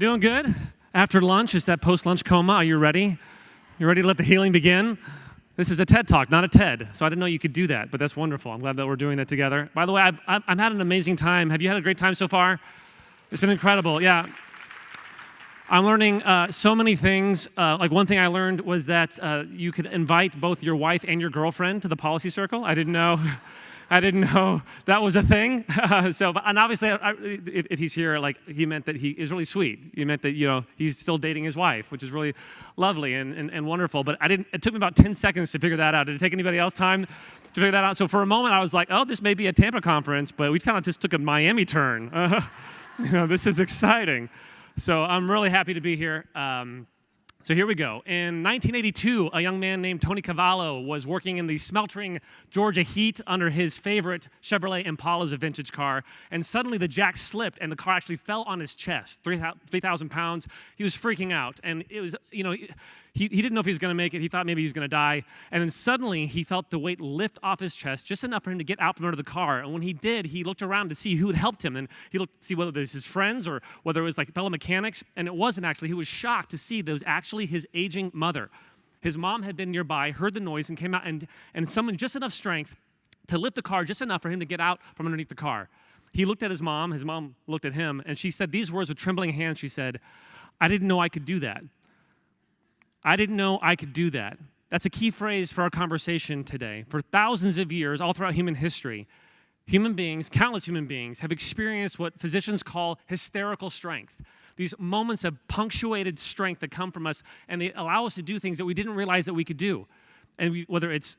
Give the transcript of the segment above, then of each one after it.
Doing good? After lunch, is that post-lunch coma? Are you ready? You ready to let the healing begin? This is a TED Talk, not a TED, so I didn't know you could do that, but that's wonderful. I'm glad that we're doing that together. By the way, I've had an amazing time. Have you had a great time so far? It's been incredible, yeah. I'm learning so many things. Like one thing I learned was that you could invite both your wife and your girlfriend to the policy circle. I didn't know. I didn't know that was a thing. And obviously, if he's here, like he meant that he is really sweet. He meant that he's still dating his wife, which is really lovely and wonderful. But it took me about 10 seconds to figure that out. Did it take anybody else time to figure that out? So for a moment, I was like, oh, this may be a Tampa conference, but we kind of just took a Miami turn. This is exciting. So I'm really happy to be here. So here we go. In 1982, a young man named Tony Cavallo was working in the sweltering Georgia heat under his favorite Chevrolet Impala, a vintage car, and suddenly the jack slipped and the car actually fell on his chest, 3,000 pounds. He was freaking out, and it was, he didn't know if he was going to make it. He thought maybe he was going to die, and then suddenly he felt the weight lift off his chest just enough for him to get out from under the car, and when he did, he looked around to see who had helped him, and he looked to see whether it was his friends or whether it was like fellow mechanics, and it wasn't actually. He was shocked to see that it was actually his aging mother. His mom had been nearby, heard the noise, and came out and summoned just enough strength to lift the car just enough for him to get out from underneath the car. He looked at his mom looked at him, and she said these words with trembling hands. She said, "I didn't know I could do that. I didn't know I could do that." That's a key phrase for our conversation today. For thousands of years, all throughout human history, human beings, countless human beings, have experienced what physicians call hysterical strength. These moments of punctuated strength that come from us, and they allow us to do things that we didn't realize that we could do. And whether it's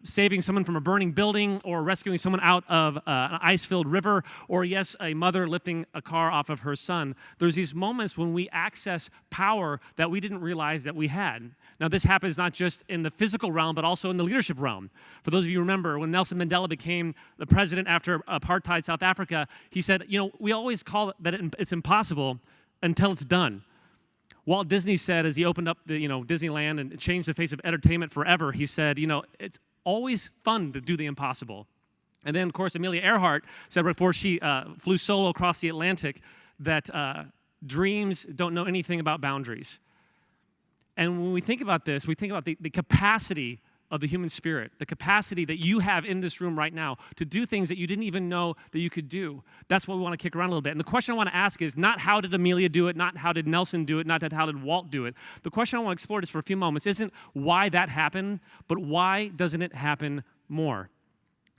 saving someone from a burning building, or rescuing someone out of an ice-filled river, or yes, a mother lifting a car off of her son, there's these moments when we access power that we didn't realize that we had. Now, this happens not just in the physical realm, but also in the leadership realm. For those of you who remember, when Nelson Mandela became the president after apartheid South Africa, he said, we always call it that it's impossible until it's done. Walt Disney said, as he opened up the Disneyland and changed the face of entertainment forever, he said, it's always fun to do the impossible. And then, of course, Amelia Earhart said before she flew solo across the Atlantic that dreams don't know anything about boundaries. And when we think about this, we think about the capacity of the human spirit, the capacity that you have in this room right now to do things that you didn't even know that you could do. That's what we want to kick around a little bit. And the question I want to ask is not how did Amelia do it, not how did Nelson do it, not how did Walt do it. The question I want to explore just for a few moments isn't why that happened, but why doesn't it happen more?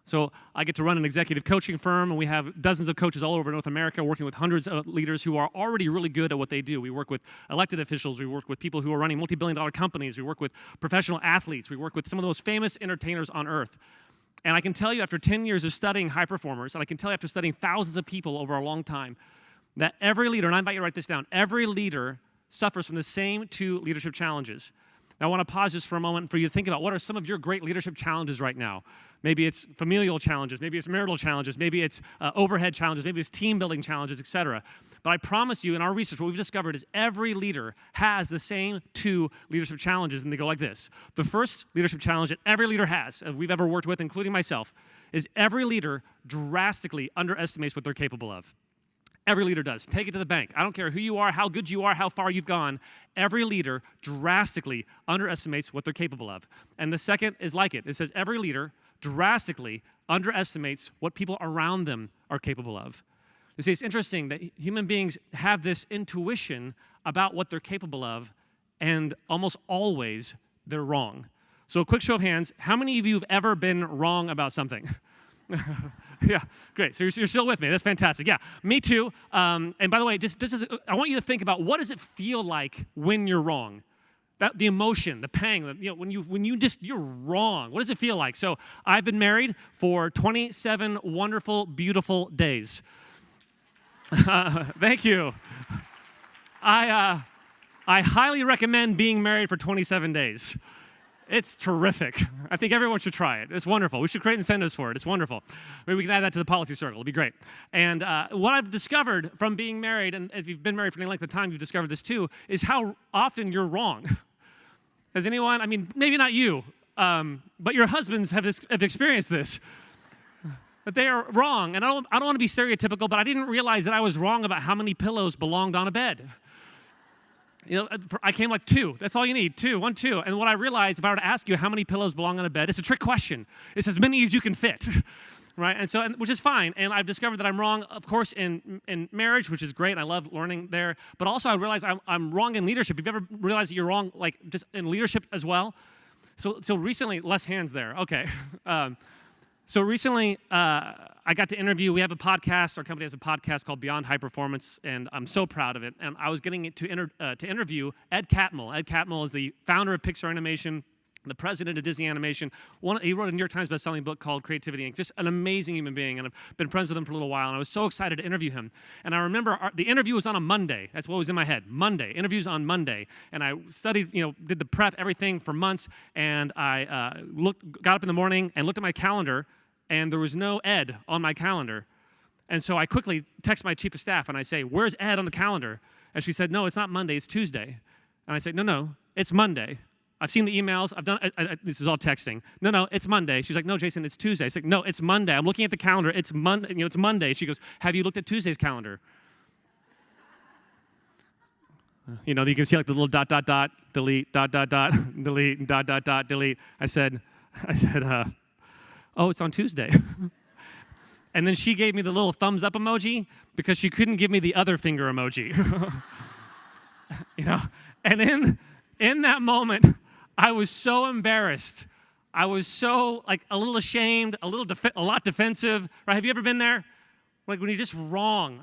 So I get to run an executive coaching firm, and we have dozens of coaches all over North America working with hundreds of leaders who are already really good at what they do. We work with elected officials. We work with people who are running multi-billion-dollar companies. We work with professional athletes. We work with some of the most famous entertainers on earth. And I can tell you after 10 years of studying high performers, and I can tell you after studying thousands of people over a long time, that every leader, and I invite you to write this down, every leader suffers from the same two leadership challenges. Now, I want to pause just for a moment for you to think about what are some of your great leadership challenges right now. Maybe it's familial challenges, maybe it's marital challenges, maybe it's overhead challenges, maybe it's team building challenges, etc. But I promise you, in our research, what we've discovered is every leader has the same two leadership challenges, and they go like this. The first leadership challenge that every leader has, and we've ever worked with, including myself, is every leader drastically underestimates what they're capable of. Every leader does. Take it to the bank. I don't care who you are, how good you are, how far you've gone. Every leader drastically underestimates what they're capable of. And the second is like it. It says every leader drastically underestimates what people around them are capable of. You see, it's interesting that human beings have this intuition about what they're capable of, and almost always they're wrong. So a quick show of hands, how many of you have ever been wrong about something? Yeah, great. So you're still with me. That's fantastic. Yeah, me too. And by the way, I want you to think about what does it feel like when you're wrong? The emotion, the pang, when you're wrong. What does it feel like? So I've been married for 27 wonderful, beautiful days. Thank you. I highly recommend being married for 27 days. It's terrific. I think everyone should try it. It's wonderful. We should create incentives for it. It's wonderful. Maybe we can add that to the policy circle. It'll be great. And what I've discovered from being married, and if you've been married for any length of time, you've discovered this too, is how often you're wrong. Has anyone, maybe not you, but your husbands have experienced this. That they are wrong. And I don't want to be stereotypical, but I didn't realize that I was wrong about how many pillows belonged on a bed. I came like 2. That's all you need, 2, 1, 2. And what I realized, if I were to ask you how many pillows belong on a bed, it's a trick question. It's as many as you can fit, right? And so, which is fine. And I've discovered that I'm wrong, of course, in marriage, which is great. I love learning there. But also, I realize I'm wrong in leadership. Have you ever realized that you're wrong, like just in leadership as well? So recently, less hands there. Okay. So recently, I got to interview. We have a podcast. Our company has a podcast called Beyond High Performance, and I'm so proud of it. And I was getting to interview Ed Catmull. Ed Catmull is the founder of Pixar Animation, the president of Disney Animation. He wrote a New York Times bestselling book called Creativity Inc. Just an amazing human being, and I've been friends with him for a little while, and I was so excited to interview him. And I remember the interview was on a Monday. That's what was in my head. Monday. Interviews on Monday. And I studied, did the prep, everything for months, and I got up in the morning and looked at my calendar, and there was no Ed on my calendar. And so I quickly text my chief of staff, and I say, "Where's Ed on the calendar?" And she said, "No, it's not Monday, it's Tuesday." And I said, "No, it's Monday. I've seen the emails. I've done this is all texting. No, it's Monday." She's like, "No, Jason, it's Tuesday." I said, "No, it's Monday. I'm looking at the calendar. It's Monday. It's Monday." She goes, "Have you looked at Tuesday's calendar?" You can see like the little ... delete, ... delete, ... delete. I said, "Oh, it's on Tuesday." And then she gave me the little thumbs up emoji because she couldn't give me the other finger emoji. And in that moment, I was so embarrassed. I was so a little ashamed, a lot defensive. Right? Have you ever been there? Like when you're just wrong,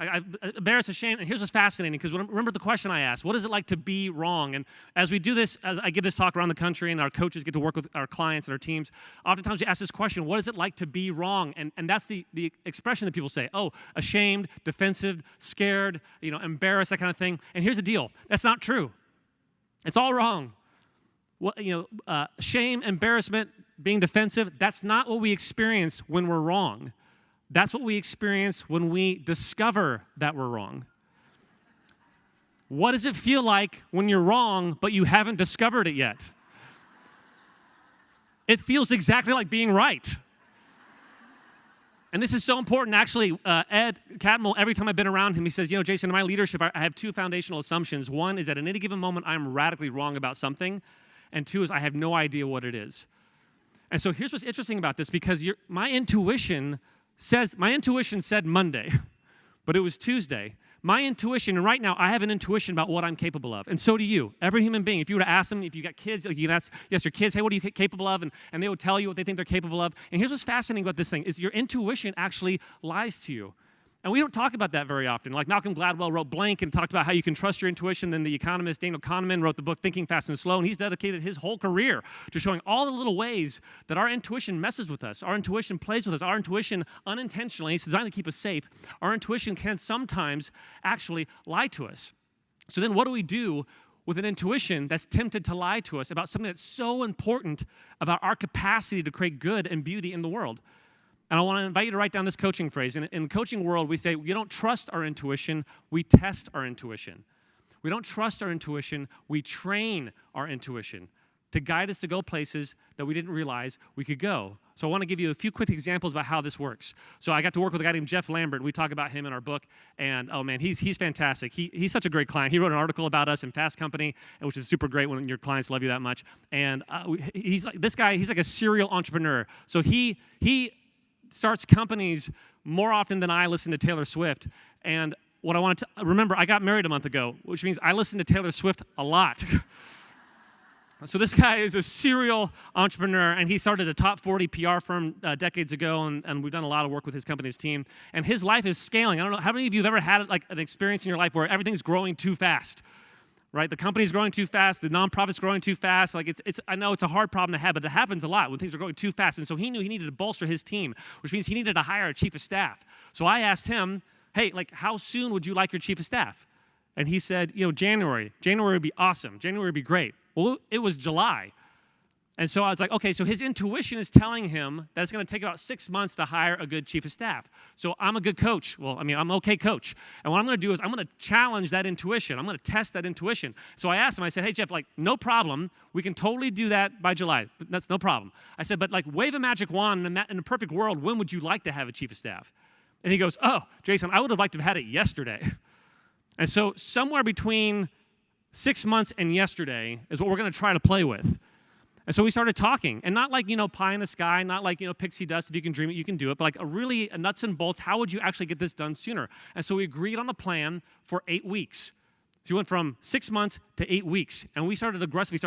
embarrassed, ashamed. And here's what's fascinating, because remember the question I asked: what is it like to be wrong? And as we do this, as I give this talk around the country, and our coaches get to work with our clients and our teams, oftentimes we ask this question: what is it like to be wrong? And that's the expression that people say: oh, ashamed, defensive, scared, embarrassed, that kind of thing. And here's the deal: that's not true. It's all wrong. Shame, embarrassment, being defensive, that's not what we experience when we're wrong. That's what we experience when we discover that we're wrong. What does it feel like when you're wrong, but you haven't discovered it yet? It feels exactly like being right. And this is so important. Actually, Ed Catmull, every time I've been around him, he says, "Jason, in my leadership, I have 2 foundational assumptions. One is that at any given moment, I'm radically wrong about something. And 2 is I have no idea what it is." And so here's what's interesting about this, because my intuition said Monday, but it was Tuesday. My intuition, and right now I have an intuition about what I'm capable of, and so do you. Every human being. If you were to ask them, if you got kids, you can ask your kids, "Hey, what are you capable of?" And they would tell you what they think they're capable of. And here's what's fascinating about this thing, is your intuition actually lies to you. And we don't talk about that very often. Like Malcolm Gladwell wrote Blank and talked about how you can trust your intuition. Then the economist Daniel Kahneman wrote the book Thinking Fast and Slow, and he's dedicated his whole career to showing all the little ways that our intuition messes with us. Our intuition plays with us. Our intuition unintentionally, it's designed to keep us safe. Our intuition can sometimes actually lie to us. So then what do we do with an intuition that's tempted to lie to us about something that's so important about our capacity to create good and beauty in the world? And I want to invite you to write down this coaching phrase. In the coaching world, we say we don't trust our intuition, we test our intuition. We don't trust our intuition, we train our intuition to guide us to go places that we didn't realize we could go. So I want to give you a few quick examples about how this works. So I got to work with a guy named Jeff Lambert. We talk about him in our book, and oh man, he's fantastic. He's such a great client. He wrote an article about us in Fast Company, which is super great when your clients love you that much. And he's like a serial entrepreneur. So he starts companies more often than I listen to Taylor Swift. And what I want to remember, I got married a month ago, which means I listen to Taylor Swift a lot. So this guy is a serial entrepreneur, and he started a top 40 PR firm decades ago, and we've done a lot of work with his company's team. And his life is scaling. I don't know, how many of you have ever had like an experience in your life where everything's growing too fast? Right? The company's growing too fast, the nonprofit's growing too fast. Like I know it's a hard problem to have, but it happens a lot when things are growing too fast. And so he knew he needed to bolster his team, which means he needed to hire a chief of staff. So I asked him, "Hey, how soon would you like your chief of staff?" And he said, January. January would be awesome. January would be great. Well, it was July. And so I was like, okay, so his intuition is telling him that it's going to take about 6 months to hire a good chief of staff. So I'm a good coach. Well, I'm an okay coach. And what I'm going to do is I'm going to challenge that intuition. I'm going to test that intuition. So I asked him, I said, "Hey, Jeff, no problem. We can totally do that by July. That's no problem." I said, "But wave a magic wand in a perfect world, when would you like to have a chief of staff?" And he goes, "Oh, Jason, I would have liked to have had it yesterday." And so somewhere between 6 months and yesterday is what we're going to try to play with. And so we started talking, and not like, pie in the sky, not like, pixie dust, if you can dream it, you can do it, but like a nuts and bolts, how would you actually get this done sooner? And so we agreed on the plan for 8 weeks. So we went from 6 months to 8 weeks, and we started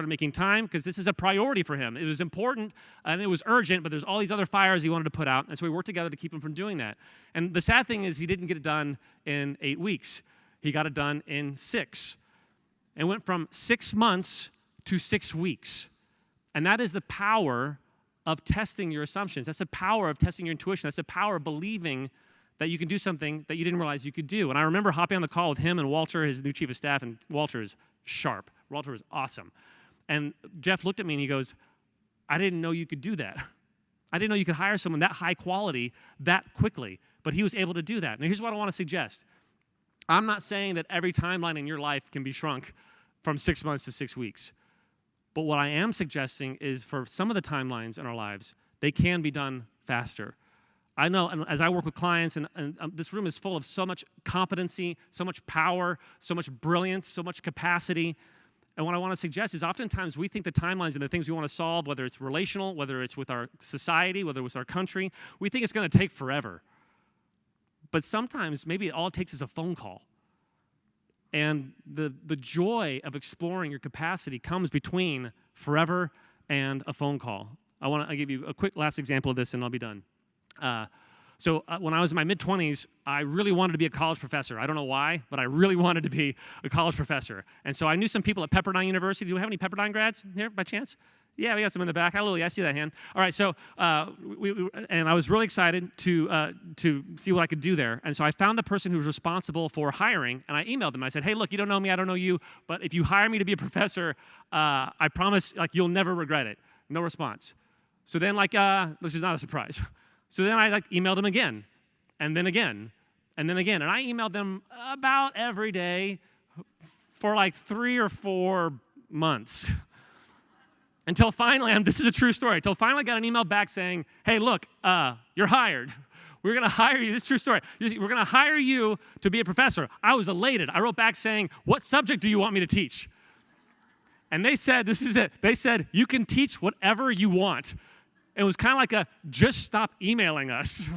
making time because this is a priority for him. It was important, and it was urgent, but there's all these other fires he wanted to put out, and so we worked together to keep him from doing that. And the sad thing is he didn't get it done in 8 weeks. He got it done in 6. And went from 6 months to 6 weeks. And that is the power of testing your assumptions. That's the power of testing your intuition. That's the power of believing that you can do something that you didn't realize you could do. And I remember hopping on the call with him and Walter, his new chief of staff, and Walter is sharp. Walter is awesome. And Jeff looked at me and he goes, I didn't know you could do that. I didn't know you could hire someone that high quality that quickly. But he was able to do that. Now here's what I want to suggest. I'm not saying that every timeline in your life can be shrunk from 6 months to 6 weeks. But what I am suggesting is for some of the timelines in our lives, they can be done faster. I know, and as I work with clients, and this room is full of so much competency, so much power, so much brilliance, so much capacity. And what I want to suggest is oftentimes we think the timelines and the things we want to solve, whether it's relational, whether it's with our society, whether it's our country, we think it's going to take forever. But sometimes maybe all it takes is a phone call. And the joy of exploring your capacity comes between forever and a phone call. I'll give you a quick last example of this, and I'll be done. When I was in my mid-20s, I really wanted to be a college professor. I don't know why, but I really wanted to be a college professor. And so I knew some people at Pepperdine University. Do we have any Pepperdine grads here by chance? Yeah, we got some in the back. Hallelujah, I see that hand. All right, so and I was really excited to see what I could do there. And so I found the person who was responsible for hiring, and I emailed them. I said, hey, look, you don't know me, I don't know you, but if you hire me to be a professor, I promise, you'll never regret it. No response. So then, this is not a surprise. So then I emailed him again, and then again, and then again. And I emailed them about every day for 3 or 4 months. Until finally, this is a true story, until finally I got an email back saying, hey, look, you're hired. We're going to hire you. This is a true story. We're going to hire you to be a professor. I was elated. I wrote back saying, what subject do you want me to teach? And they said, this is it. They said, you can teach whatever you want. It was kind of like just stop emailing us.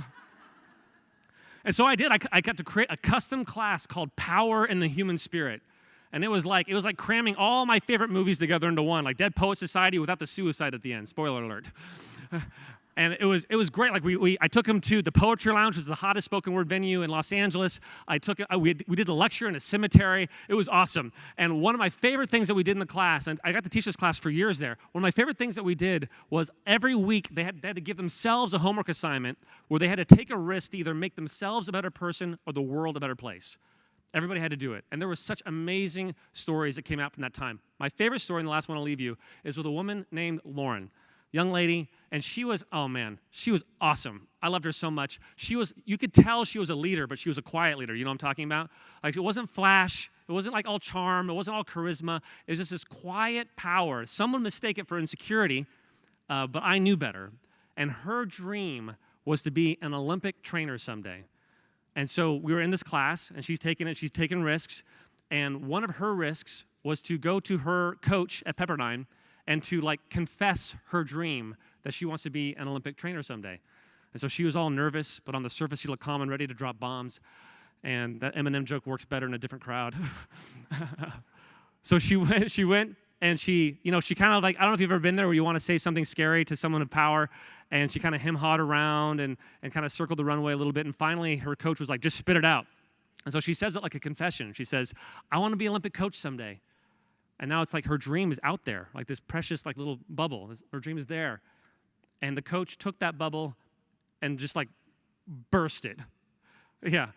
And so I did. I got to create a custom class called Power in the Human Spirit. And it was like cramming all my favorite movies together into one, like Dead Poet Society without the suicide at the end. Spoiler alert. And it was great. I took him to the Poetry Lounge, which is the hottest spoken word venue in Los Angeles. We did a lecture in a cemetery. It was awesome. And one of my favorite things that we did in the class, and I got to teach this class for years there, one of my favorite things that we did was every week they had to give themselves a homework assignment where they had to take a risk to either make themselves a better person or the world a better place. Everybody had to do it. And there were such amazing stories that came out from that time. My favorite story, and the last one I'll leave you, is with a woman named Lauren. Young lady, and she was awesome. I loved her so much. You could tell she was a leader, but she was a quiet leader. You know what I'm talking about? It wasn't flash. It wasn't all charm. It wasn't all charisma. It was just this quiet power. Some would mistake it for insecurity, but I knew better. And her dream was to be an Olympic trainer someday. And so we were in this class, and she's taking risks. And one of her risks was to go to her coach at Pepperdine and to confess her dream that she wants to be an Olympic trainer someday. And so she was all nervous, but on the surface she looked calm and ready to drop bombs. And that Eminem joke works better in a different crowd. So she went and she kind of I don't know if you've ever been there where you want to say something scary to someone of power, and she kind of hem-hawed around and kind of circled the runway a little bit, and finally her coach was like, just spit it out. And so she says it like a confession. She says, I want to be an Olympic coach someday. And now it's her dream is out there, this precious little bubble. Her dream is there. And the coach took that bubble and just burst it. Yeah,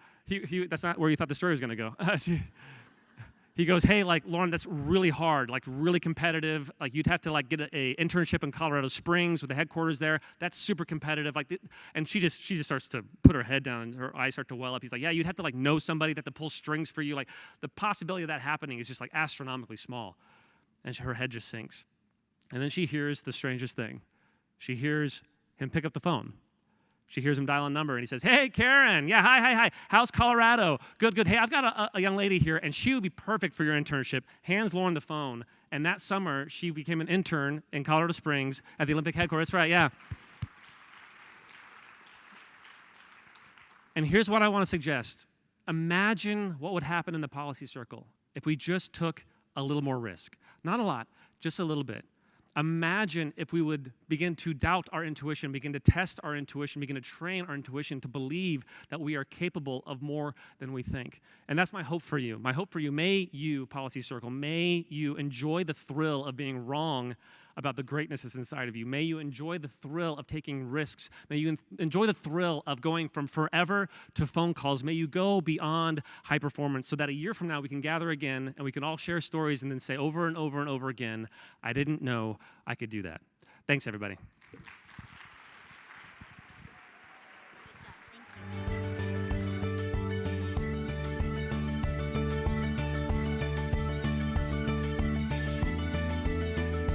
that's not where you thought the story was going to go. He goes, hey, Lauren, that's really hard, really competitive. You'd have to get an internship in Colorado Springs with the headquarters there. That's super competitive. And she just starts to put her head down and her eyes start to well up. He's like, yeah, you'd have to know somebody that to pull strings for you. The possibility of that happening is just astronomically small. And her head just sinks. And then she hears the strangest thing. She hears him pick up the phone. She hears him dial a number, and he says, hey, Karen. Yeah, hi. How's Colorado? Good. Hey, I've got a young lady here, and she would be perfect for your internship. Hands Lauren the phone. And that summer, she became an intern in Colorado Springs at the Olympic headquarters. That's right, yeah. And here's what I want to suggest. Imagine what would happen in the policy circle if we just took a little more risk. Not a lot, just a little bit. Imagine if we would begin to doubt our intuition, begin to test our intuition, begin to train our intuition to believe that we are capable of more than we think. And that's my hope for you. My hope for you, may you, Policy Circle, may you enjoy the thrill of being wrong about the greatness that's inside of you. May you enjoy the thrill of taking risks. May you enjoy the thrill of going from forever to phone calls. May you go beyond high performance so that a year from now we can gather again and we can all share stories and then say over and over and over again, I didn't know I could do that. Thanks, everybody. Good job. Thank you.